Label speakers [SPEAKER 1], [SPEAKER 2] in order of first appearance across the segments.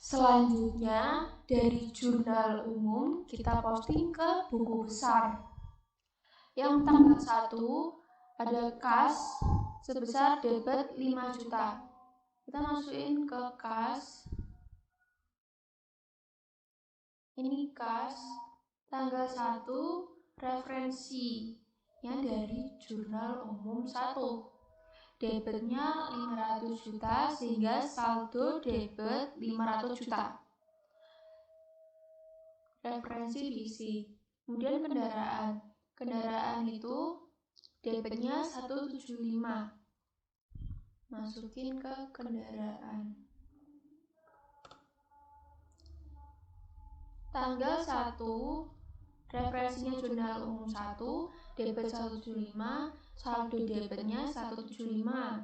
[SPEAKER 1] Selanjutnya, dari jurnal umum kita posting ke buku besar. Yang tanggal 1 ada kas sebesar debit 5 juta. Kita masukin ke kas. Ini kas tanggal 1 referensinya dari jurnal umum 1. Debitnya 500 juta sehingga saldo debit 500 juta. Referensi diisi. Kemudian kendaraan. Kendaraan itu debitnya 175. Masukin ke kendaraan. Tanggal 1 referensinya jurnal umum 1, debit 175, saldo debitnya 175.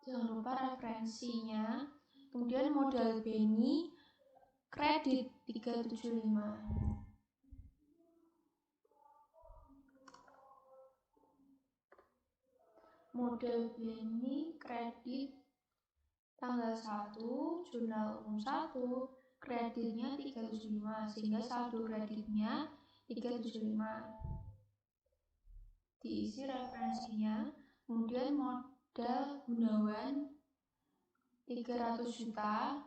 [SPEAKER 1] Jangan lupa referensinya. Kemudian modal BNI kredit 375. Modal BNI kredit tanggal 1 jurnal umum 1, kreditnya 375 sehingga saldo kreditnya 375. Diisi referensinya. Kemudian modal Gunawan 300 juta.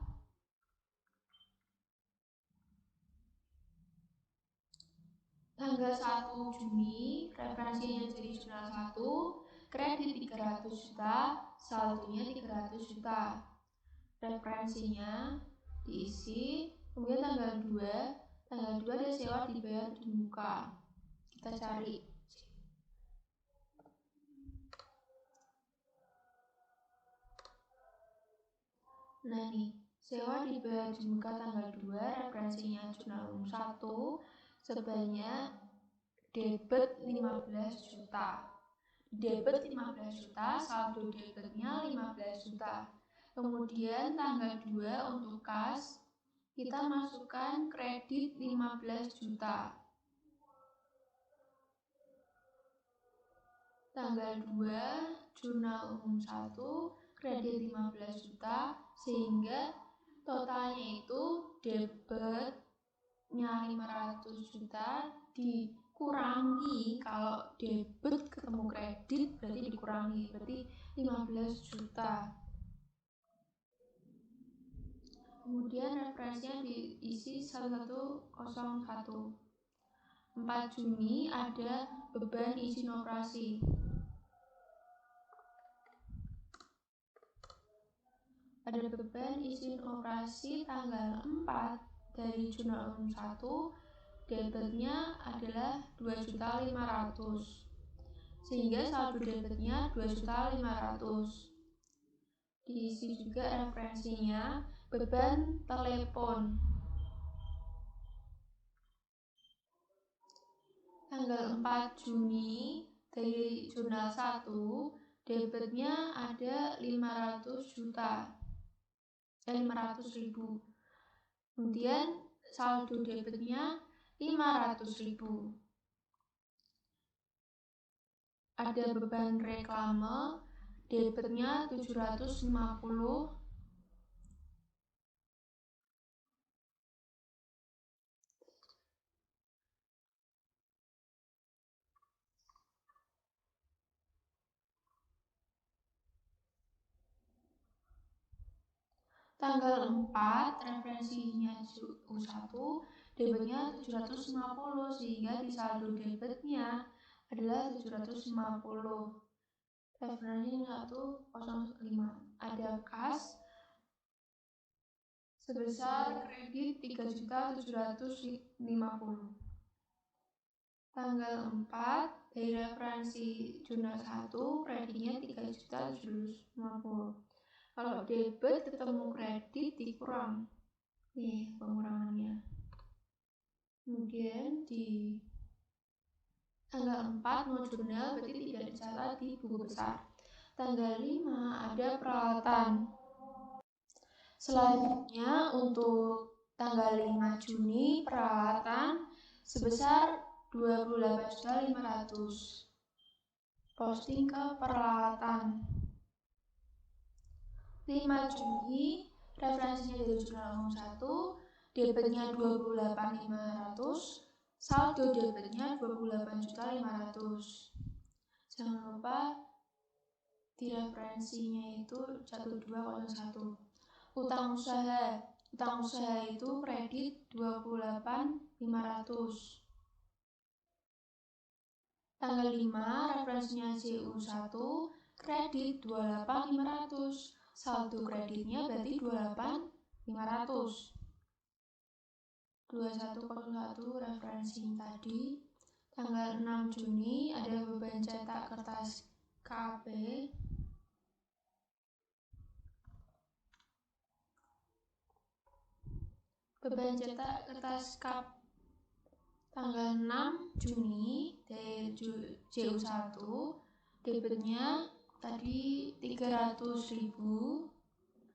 [SPEAKER 1] Tanggal 1 Juni referensinya jadi jurnal 1, kredit 300 juta, saldonya 300 juta. Referensinya diisi. Kemudian tanggal 2 ada sewa dibayar di muka. Kita cari. Nah nih, sewa dibayar di muka tanggal 2, referensinya jurnal umum 1, sebanyak debit 15 juta. Debit 15 juta, saldo debitnya 15 juta. Kemudian tanggal 2 untuk kas, kita masukkan kredit 15 juta. Tanggal 2, jurnal umum 1, kredit 15 juta, sehingga totalnya itu debitnya 500 juta dikurangi, kalau debit ketemu kredit berarti dikurangi, berarti 15 juta. Kemudian referensinya diisi 1101. 4 Juni ada beban izin operasi. Ada beban izin operasi tanggal 4 dari jurnal umum 1, debitnya adalah 2.500.000 sehingga saldo debitnya 2.500.000. Diisi juga referensinya. Beban telepon tanggal 4 Juni dari jurnal 1, debitnya ada 500.000. Kemudian saldo debitnya 500.000. Ada beban reklame, debitnya 750. Tanggal 4 referensinya U1, debitnya 750 sehingga di saldo debitnya adalah 750. Referensinya 105. Ada kas sebesar kredit 3.750. Tanggal 4 dari referensi jurnal 1, kreditnya 3.750. Kalau debit ketemu kredit dikurang. Nih pengurangannya. Kemudian di tanggal 4 no jurnal berarti tidak dicatat di buku besar. Tanggal 5 ada peralatan. Selanjutnya untuk tanggal 5 Juni peralatan sebesar 28.500. Posting ke peralatan. 5 Juni referensinya dari jurnal umum 1, debitnya 28.500, saldo debitnya 28.500. Jangan lupa di referensinya itu 1201. Utang usaha itu kredit 28.500. Tanggal 5 referensinya JU1 kredit 28.500. Saldo kreditnya berarti 28.500. 2101 referensi tadi. Tanggal 6 Juni ada beban cetak kertas KAP. Beban cetak kertas KAP tanggal 6 Juni dari JU1, debitnya tadi 300.000,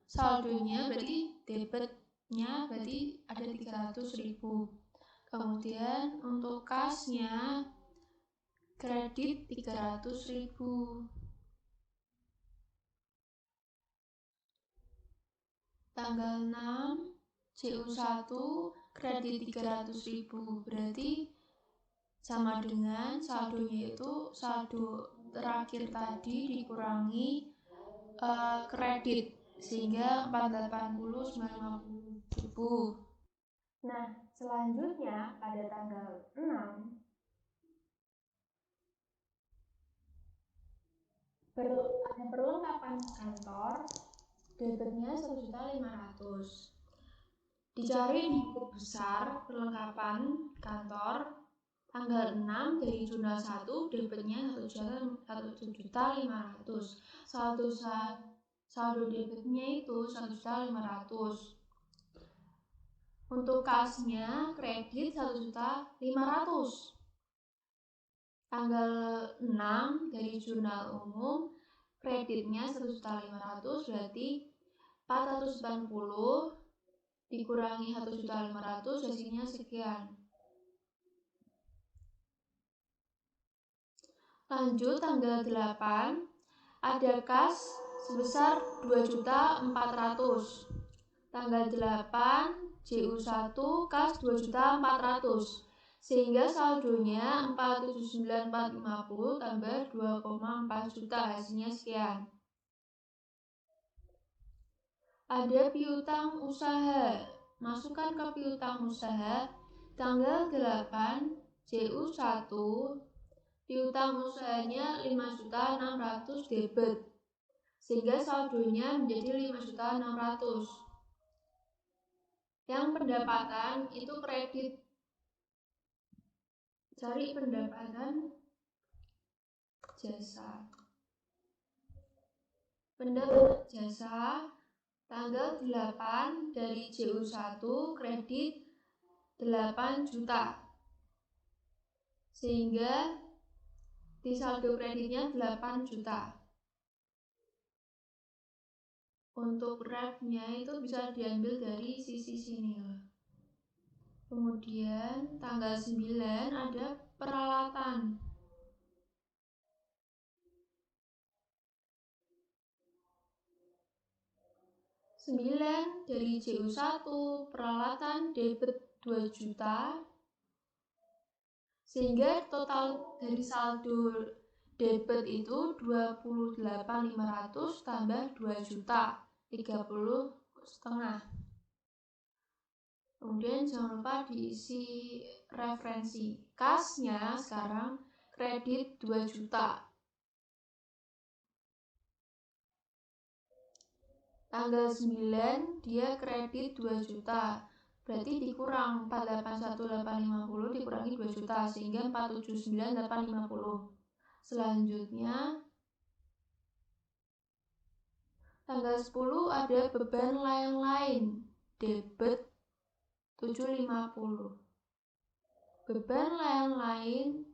[SPEAKER 1] saldonya berarti debitnya berarti ada 300.000. Kemudian untuk kasnya kredit 300.000. Tanggal 6 JU1 kredit 300.000, berarti sama dengan saldonya itu saldo terakhir tadi dikurangi kredit, sehingga 480.950.000. Nah, selanjutnya pada tanggal 6 ada perlengkapan kantor, debitnya 1.500.000. Dicari di buku besar perlengkapan kantor tanggal 6 dari jurnal 1, debitnya 1.500.000. Saldo debitnya itu 1.500.000. Untuk kasnya kredit 1.500.000. Tanggal 6 dari jurnal umum kreditnya 1.500.000, berarti 480 dikurangi 1.500.000 hasilnya sekian. Lanjut tanggal 8 ada kas sebesar 2.400.000. Tanggal 8 JU1 kas 2.400.000, sehingga saldonya 479.450 tambah 2,4 juta, hasilnya sekian. Ada piutang usaha, masukkan ke piutang usaha tanggal 8 JU1, piutang usahanya 5.600.000 debit, sehingga saldonya menjadi 5.600.000. Yang pendapatan itu kredit. Cari pendapatan jasa. Pendapatan jasa tanggal 8 dari JU1 kredit 8 juta, sehingga di saldo kreditnya 8 juta. Untuk refnya itu bisa diambil dari sisi sini. Kemudian tanggal 9 ada peralatan. Dari JU1 peralatan debit 2 juta, sehingga total dari saldo debit itu 28.500 tambah 2 juta, 30,5. Kemudian jangan lupa diisi referensi. Kasnya sekarang kredit 2 juta. Tanggal 9 dia kredit 2 juta, berarti dikurang 481.850 dikurangi 2 juta, sehingga 479.850. Selanjutnya tanggal 10 ada beban lain-lain, debit 750. Beban lain-lain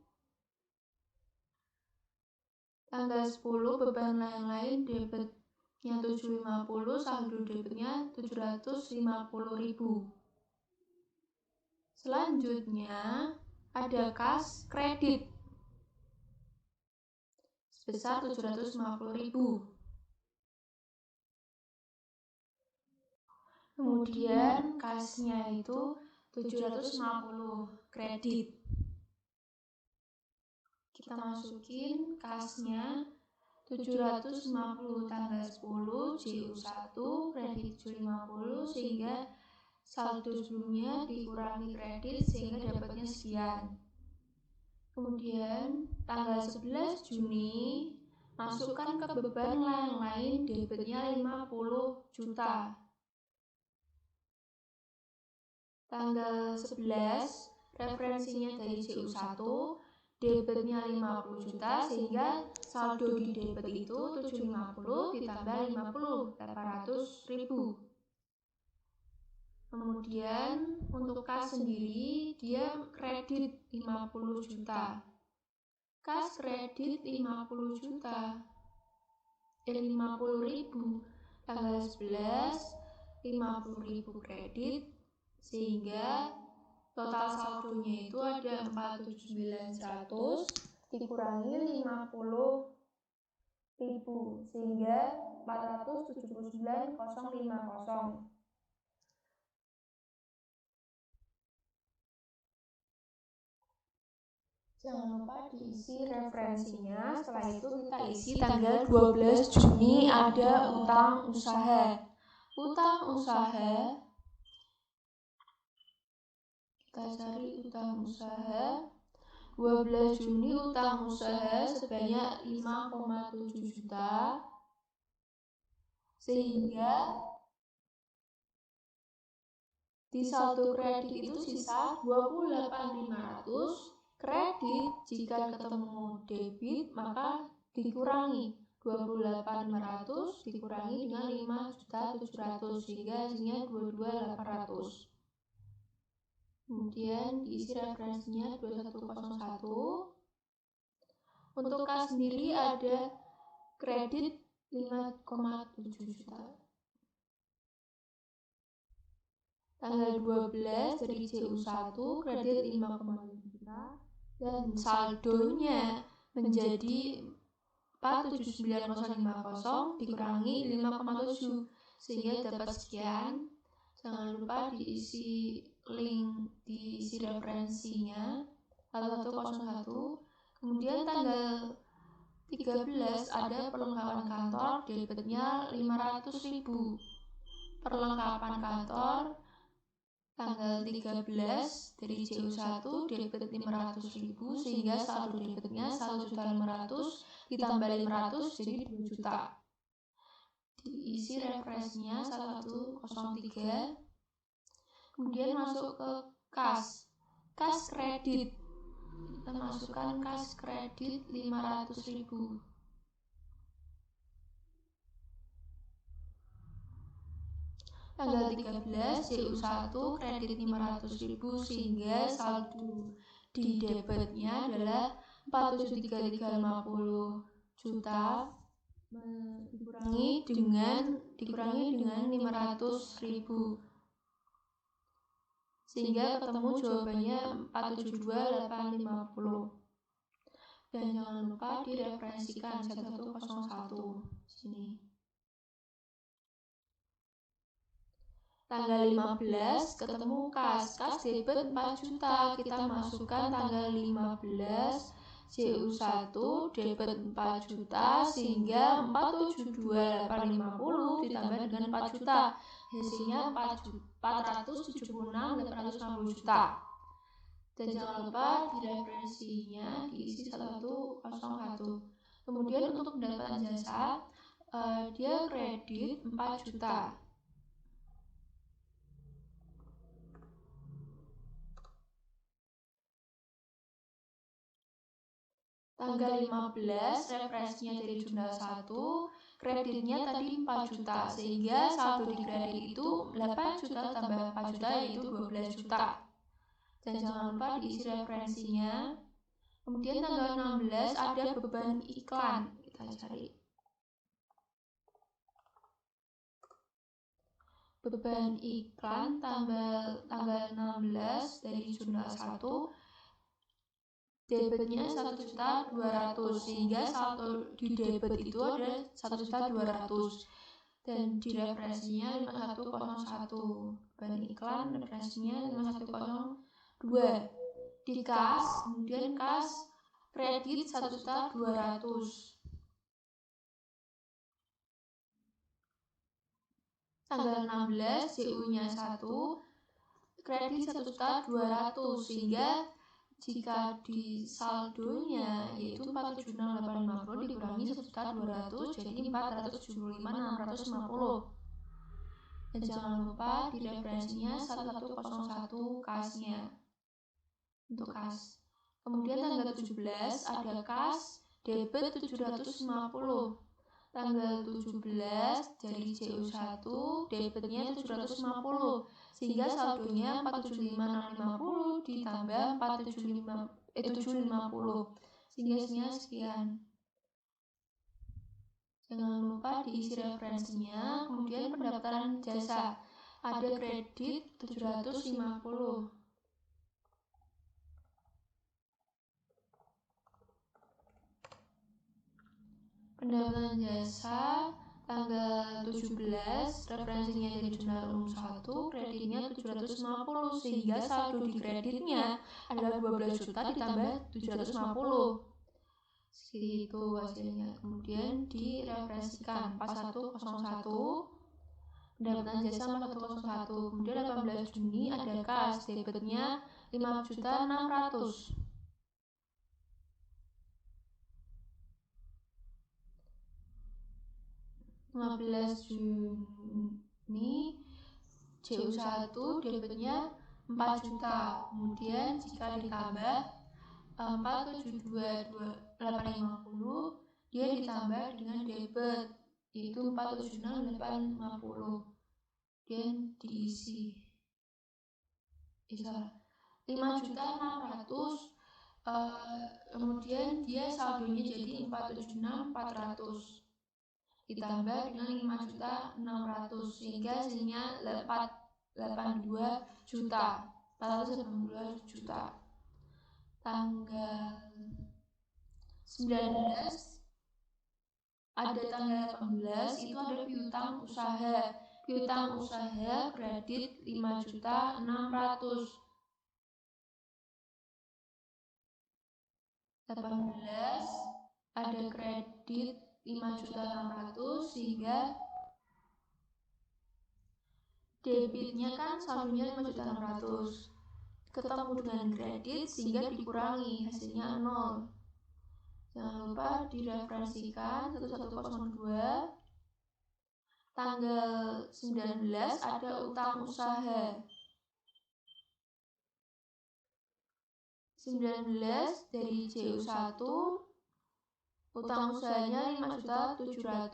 [SPEAKER 1] tanggal 10 beban lain-lain debitnya 750, saldo debitnya 750.000. Selanjutnya ada kas kredit sebesar 750.000. Kemudian kasnya itu 750 kredit. Kita masukin kasnya 750 tanggal 10 JU1 kredit 750 sehingga saldo sebelumnya dikurangi kredit sehingga dapatnya sekian. Kemudian tanggal 11 Juni masukkan ke beban lain-lain debitnya 50 juta. Tanggal 11 referensinya dari JU1 debitnya 50 juta sehingga saldo di debit itu 750 ditambah 50 800.000. Kemudian untuk kas sendiri dia kredit 50 juta. Kas kredit 50 juta. 50.000 tanggal 11 50.000 kredit sehingga total saldonya itu ada 479.100 dikurangi 50.000 sehingga 479.050. Jangan lupa diisi referensinya. Setelah itu kita isi tanggal 12 Juni ada utang usaha. Utang usaha, kita cari utang usaha. 12 Juni utang usaha sebanyak 5,7 juta sehingga di saldo kredit itu sisa 28.500. Kredit jika ketemu debit maka dikurangi 28.500 dikurangi dengan 5.700 sehingga hasilnya 22.800. Kemudian diisi referensinya 2101. Untuk kas sendiri ada kredit 5,7 juta. Tanggal 12 dari JU1 kredit 5,7 juta dan saldonya menjadi 479.050 dikurangi 5,7 sehingga dapat sekian. Jangan lupa diisi link, diisi referensinya 1101. Kemudian tanggal 13 ada perlengkapan kantor debitnya 500.000. Perlengkapan kantor tanggal 13 dari JU1 debit 500.000 sehingga saldo debitnya 1.500.000 ditambah 500 jadi 2 juta. Diisi referensinya 1103. Kemudian masuk ke kas kredit. Kita masukkan kas kredit 500.000. Tanggal 13 JU1 kredit 500.000 sehingga saldo di debitnya adalah 473.350 juta dikurangi dengan 500.000 sehingga ketemu jawabannya 472.850. Dan jangan lupa direferensikan 1101 sini. Tanggal 15 ketemu kas debit 4 juta. Kita masukkan tanggal 15 JU1 debit 4 juta sehingga 472.850 ditambah dengan 4 juta. Hasilnya 476.850 juta. Dan jangan lupa di referensinya diisi 1101. Kemudian untuk pendapatan jasa dia kredit 4 juta. Tanggal 15 referensinya dari jurnal 1 kreditnya tadi 4 juta sehingga saldo di kredit itu 8 juta tambah 4 juta yaitu 12 juta. Dan jangan lupa diisi referensinya. Kemudian tanggal 16 ada beban iklan. Kita cari beban iklan tanggal 16 dari jurnal 1 debitnya 1.200.000 sehingga saldo di debit itu ada 1.200.000. dan di referensinya 5101. Bahan iklan referensinya 5102. Di kas, kemudian kas kredit 1.200.000. Tanggal 16 JU-nya 1, kredit 1.200.000, sehingga jika di saldonya yaitu 476.850 dikurangi 1.200.000 jadi 475.650. Dan jangan lupa di referensinya 1101 kasnya untuk kas. Kemudian tanggal 17 ada kas debit 750. Tanggal 17 dari JU1 debitnya 750, sehingga saldonya 475.650 ditambah 750, sehingga sekian. Jangan lupa diisi referensinya. Kemudian pendaftaran jasa ada kredit 750. Pendaftaran jasa tanggal 17, referensinya dari jurnal umum 1, kreditnya 750, sehingga saldo di kreditnya adalah 12 juta ditambah 750. Segitu hasilnya. Kemudian direferensikan pas 101, pendapatan jasa 101. Kemudian 18 Juni ada kas debitnya 5.600.000. 15 Juni JU1 debitnya 4 juta. Kemudian jika ditambah 472.850 dia ditambah dengan debit yaitu 476.850. Dan diisi 5.600.000, kemudian dia saldonya jadi 476.400 ditambah dengan 5.600.000, sehingga hasilnya 482 juta. Tanggal 19 ada tanggal 18 itu ada piutang usaha. Piutang usaha kredit 5.600.000. 18 ada kredit 5.600.000, sehingga debitnya kan saldonya 5.600.000 ketemu dengan kredit sehingga dikurangi hasilnya 0. Jangan lupa direferensikan 1102. Tanggal 19 ada utang usaha. 19 dari JU1 utang usahanya 5.700.000,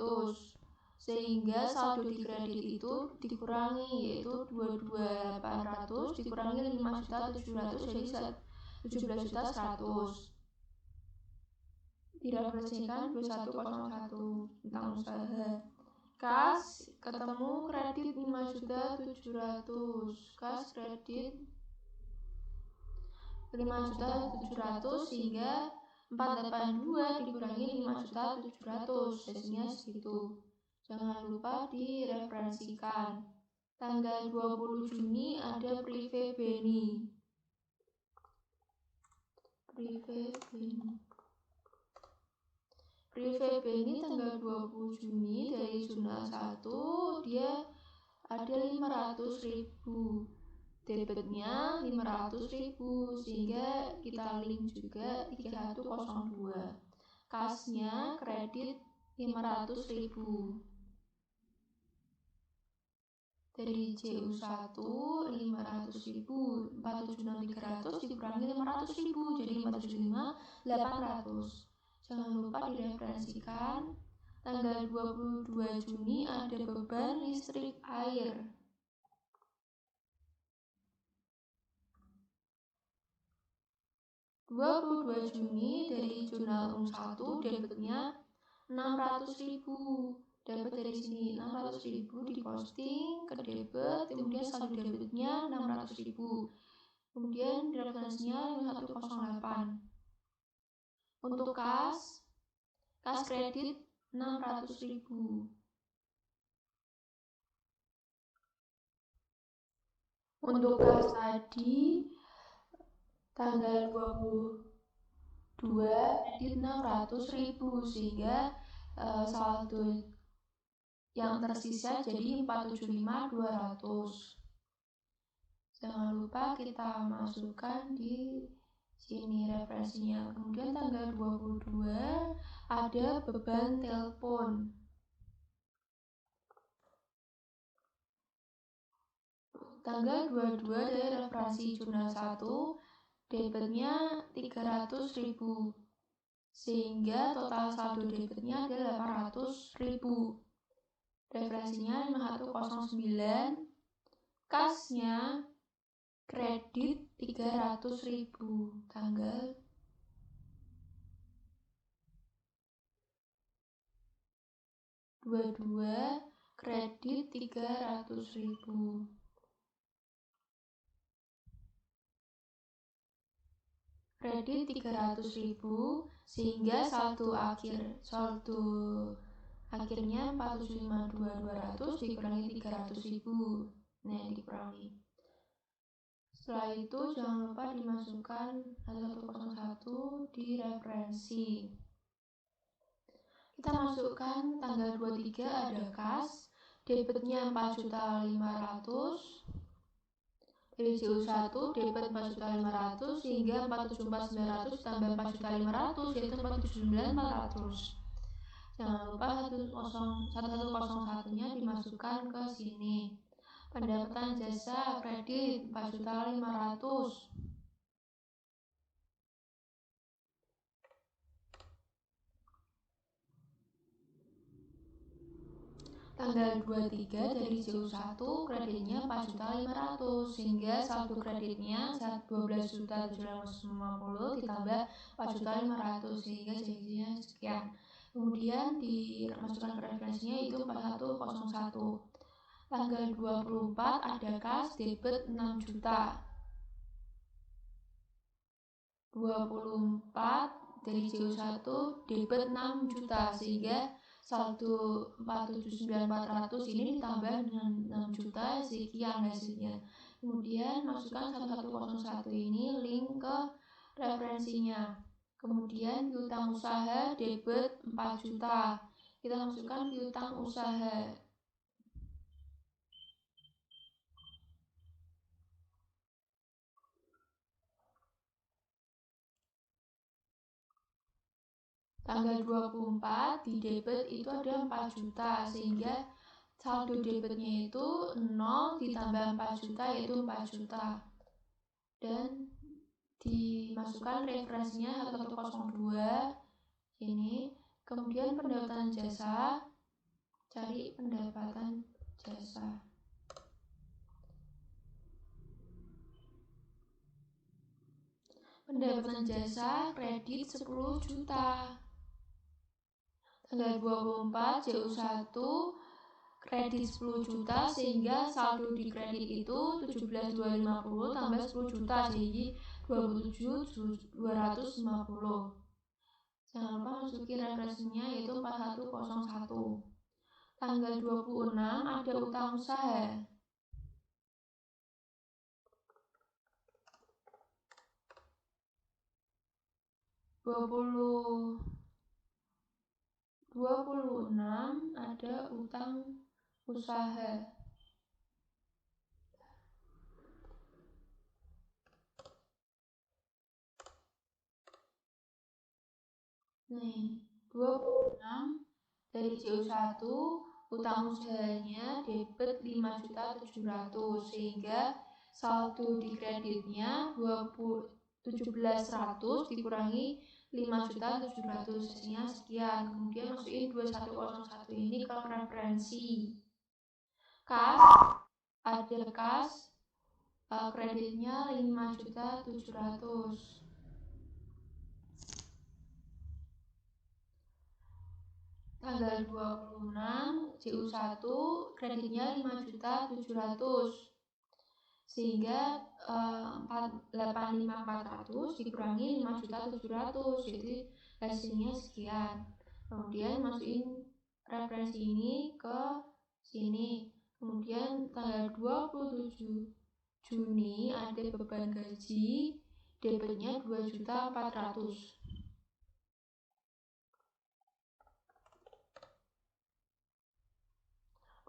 [SPEAKER 1] sehingga saldo di kredit itu dikurangi yaitu 22.800 dikurangi 5.700.000 jadi 17.100.000. Direferensikan 2101 utang usaha. Kas ketemu kredit 5.700.000. Kas kredit 5.700.000, sehingga 482 dikurangi 5.700.000 hasilnya segitu. Jangan lupa direferensikan. Tanggal 20 Juni ada Prive Beni. Prive Beni tanggal 20 Juni dari jurnal 1 dia ada 500.000. Debitnya 500.000, sehingga kita link juga 3102. Kasnya kredit 500.000. Dari JU1 500.000, 476.300 dikurangi 500.000 jadi 475.800. Jangan lupa direferensikan. Tanggal 22 Juni ada beban listrik air. 22 Juni dari jurnal umum 1 debitnya 600.000. Dapat dari sini 600.000 diposting ke debit, kemudian saldo debitnya 600.000. Kemudian referensinya 108. Untuk kas kredit 600.000. Untuk kas tadi tanggal 22 kredit 600.000 sehingga saldo yang tersisa jadi 475.200. Jangan lupa kita masukkan di sini referensinya. Kemudian tanggal 22 ada beban telepon. Tanggal 22 dari referensi jurnal 1 debitnya 300.000 sehingga total saldo debitnya adalah 800.000. Referensinya 5109, kasnya kredit 300.000 tanggal 22 kredit 300.000. Kredit 300.000 sehingga saldo akhirnya 475.200 dikurangi 300.000. Nah, dikurangi. Setelah itu jangan lupa dimasukkan 101 di referensi. Kita masukkan tanggal 23 ada kas, debitnya 4.500.000. Dari JU1 debit 4.500.000 sehingga 474.900 tambah 4.500.000 yaitu 479.400. Jangan lupa 101-nya dimasukkan ke sini. Pendapatan jasa kredit 4.500.000. Tanggal 23 dari JU1 kreditnya 4.500.000 sehingga saldo kreditnya 12.750 ditambah 4.500.000 sehingga jadinya sekian. Kemudian dimasukkan ke referensinya itu 4101. Tanggal 24 ada kas debit 6 juta. 24 dari JU1 debit 6 juta sehingga saldo 479.400 ini ditambah dengan 6 juta sekian hasilnya. Kemudian masukkan 1101 ini link ke referensinya. Kemudian piutang usaha debit 4 juta. Kita masukkan piutang usaha. Tanggal 24 di debit itu ada 4 juta sehingga saldo debitnya itu 0 ditambah 4 juta yaitu 4 juta. Dan dimasukkan referensinya 102 ini. Kemudian pendapatan jasa, cari pendapatan jasa. Pendapatan jasa kredit 10 juta. Tanggal 24 JU1 kredit 10 juta sehingga saldo di kredit itu 17.250 tambah 10 juta jadi 27.250. Jangan lupa masukin referensinya yaitu 4101. Tanggal 26 ada utang usaha. Dua puluh enam ada utang usaha. Nih, 26 dari JU1 utang usahanya debit 5.700.000 sehingga saldo di kreditnya 17.100 dikurangi 5.700.000 hasilnya sekian. Kemudian masukin 2101 ini ke referensi. Kas ada kas kreditnya 5.700.000. Tanggal 26 JU1 kreditnya 5.700.000 sehingga 85.400 dikurangi 5.700.000 jadi hasilnya sekian. Kemudian masukin referensi ini ke sini. Kemudian tanggal 27 Juni ada beban gaji, debitnya 2.400.000.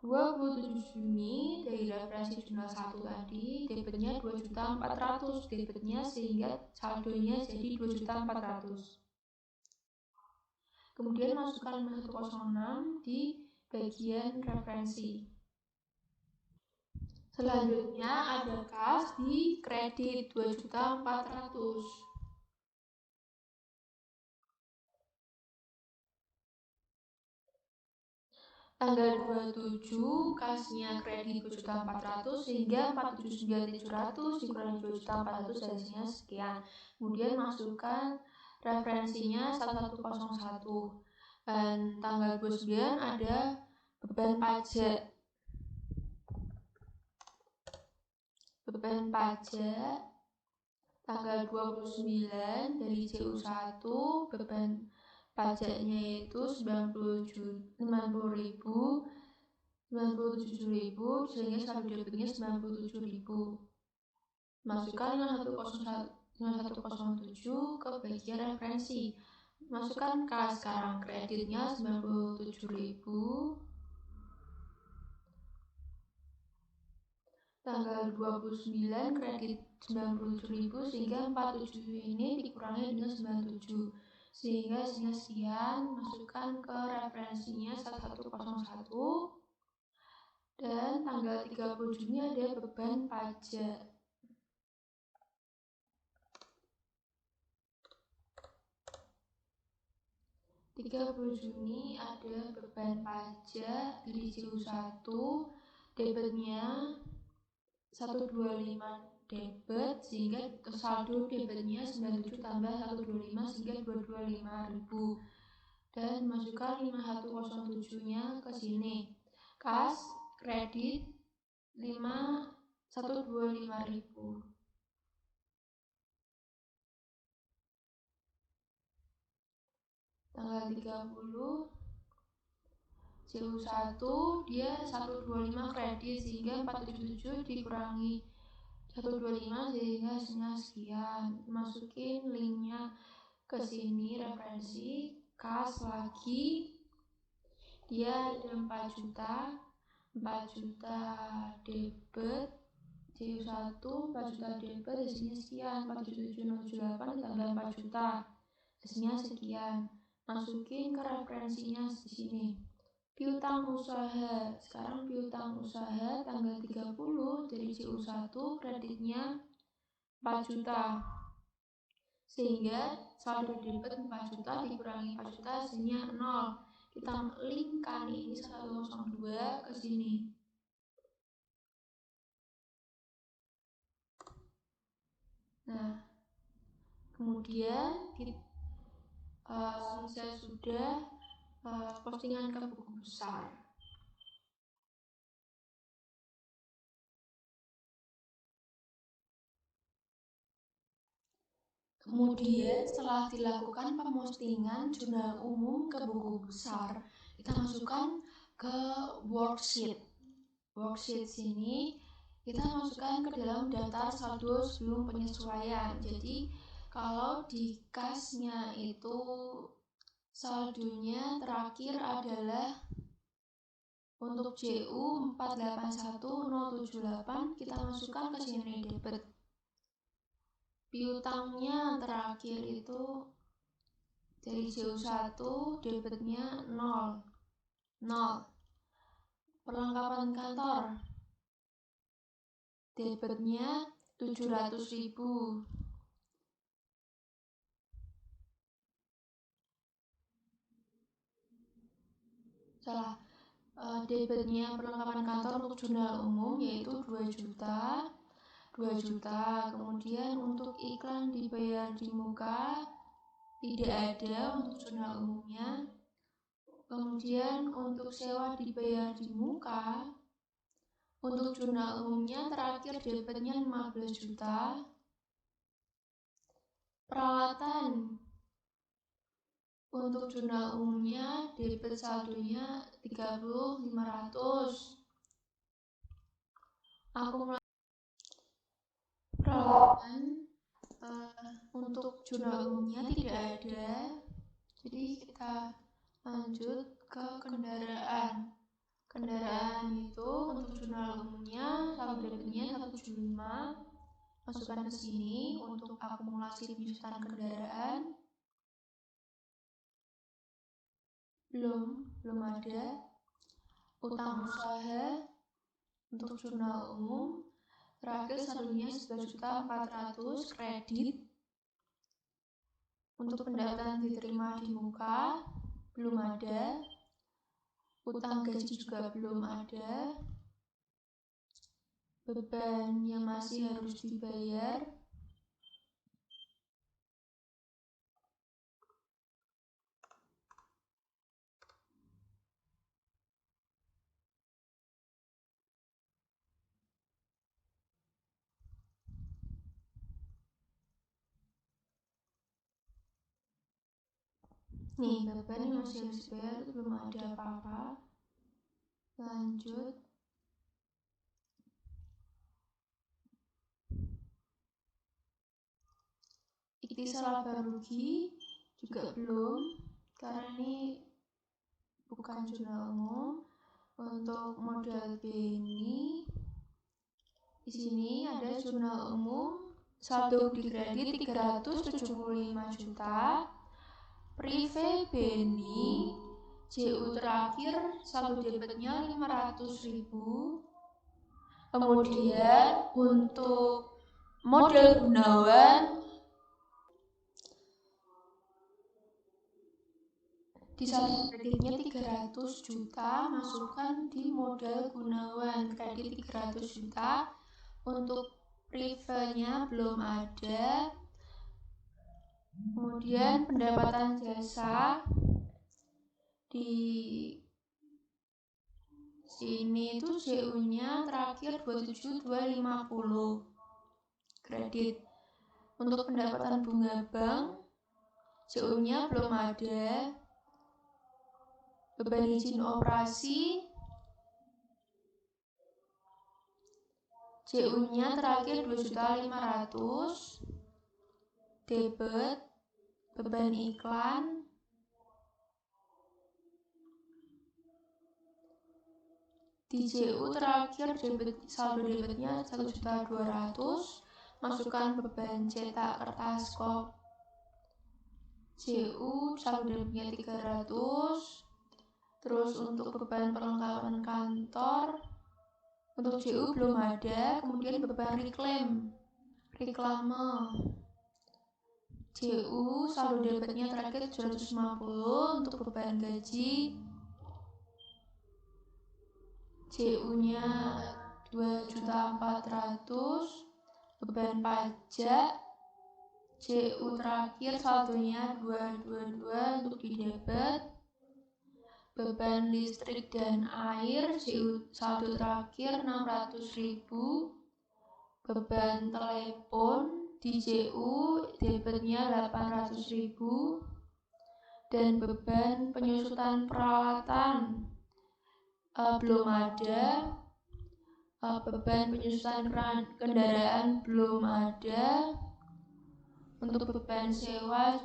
[SPEAKER 1] 27 Juni dari referensi jurnal 1 tadi, debitnya 2.400.000, debitnya sehingga saldonya jadi 2.400.000. Kemudian masukkan 106 di bagian referensi. Selanjutnya ada kas di kredit 2.400.000. Tanggal 27 kasnya kredit 2.400.000 sehingga 479.700 dikurangi 2.400.000 hasilnya sekian. Kemudian masukkan referensinya 1101. Dan tanggal 29 ada beban pajak. Beban pajak tanggal 29 dari CU1 beban pajaknya itu 97.000 sehingga saldo debitnya 97.000. Masukkan 9107 ke bagian referensi. Masukkan kas, sekarang kreditnya 97.000. Tanggal 29 kredit 97.000 sehingga 47 ini dikurangi dengan 97 sehingga hasilnya sekian. Masukkan ke referensinya 1101 dan tanggal 30 Juni ada beban pajak. Juni ada beban pajak dari CU1, debitnya 125 debit sehingga saldo debitnya 97 tambah 125 sehingga 225.000 dan masukkan 5107 nya ke sini. Kas kredit 125.000. Tanggal 30 CU1 dia 125 kredit sehingga 477 dikurangi 125 sehingga hasilnya sekian. Masukin linknya ke sini, referensi kas lagi dia ada 4 juta debit CU1 4 juta debit hasilnya sekian. 477.078 ditambah 4 juta hasilnya sekian. Masukin ke referensinya di sini. Piutang usaha, sekarang piutang usaha tanggal 30 dari CU1 kreditnya 4 juta sehingga saldo debit 4 juta dikurangi 4 juta hasilnya 0. Kita linkkan ini 102 ke sini. Nah, kemudian selesai sudah postingan ke buku besar. Kemudian setelah dilakukan pemustingan jurnal umum ke buku besar, kita masukkan ke worksheet. Worksheet sini kita masukkan ke dalam daftar saldo sebelum penyesuaian. Jadi kalau di kasnya itu saldonya terakhir adalah untuk JU 481078, kita masukkan ke sini debit. Piutangnya terakhir itu dari JU1 debitnya 0. Perlengkapan kantor debitnya 700.000. Debitnya perlengkapan kantor untuk jurnal umum yaitu 2 juta. Kemudian untuk iklan dibayar di muka tidak ada untuk jurnal umumnya. Kemudian untuk sewa dibayar di muka untuk jurnal umumnya terakhir debitnya 15 juta. Peralatan untuk jurnal umumnya debit saldonya 30.500. peralatan untuk jurnal umumnya tidak ada, jadi kita lanjut ke kendaraan. Kendaraan itu untuk jurnal umumnya saldo debitnya 175, masukkan ke sini. Untuk akumulasi penyusutan kendaraan belum ada. Utang usaha untuk jurnal umum terakhir saldonya 11.400.000 kredit. Untuk pendapatan diterima di muka belum ada. Utang gaji juga belum ada. Beban yang masih harus dibayar nih, beban yang masih harus dibayar belum ada apa-apa. Lanjut. Ikhtisar laba rugi juga belum, karena ini bukan jurnal umum. Untuk model B ini di sini ada jurnal umum saldo di kredit 375 juta, prive BNI JU terakhir saldo debitnya 500.000. Kemudian untuk model Gunawan di saldo kreditnya 300 juta, masukkan di modal Gunawan kredit 300 juta. Untuk privenya belum ada. Kemudian pendapatan jasa di sini itu JU-nya terakhir 27.250 kredit. Untuk pendapatan bunga bank JU-nya belum ada. Beban izin operasi JU-nya terakhir 2.500.000 debit. Beban iklan di JU terakhir saldo debitnya 1.200.000, masukkan beban cetak kertas kop JU saldo debitnya 300. Terus untuk beban perlengkapan kantor untuk JU belum ada. Kemudian beban reklame JU saldo debitnya terakhir 750. Untuk beban gaji JU-nya 2.400.000. Beban pajak JU terakhir saldonya 222 untuk di debit. Beban listrik dan air JU saldo terakhir 600.000. Beban telepon di JU debitnya 800.000. Dan beban penyusutan peralatan belum ada. Beban penyusutan kendaraan belum ada. Untuk beban sewa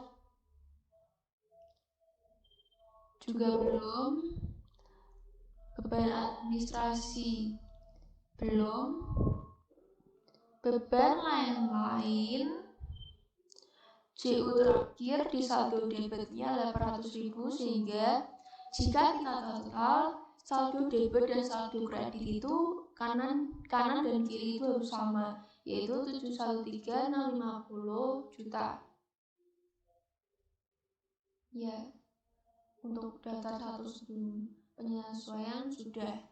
[SPEAKER 1] juga belum. Beban administrasi belum. Beban lain-lain JU terakhir di saldo debitnya 800.000, sehingga jika kita total saldo debit dan saldo kredit itu kanan dan kiri itu harus sama, yaitu 713.650 juta. Ya, untuk daftar 1 sebelum penyesuaian sudah.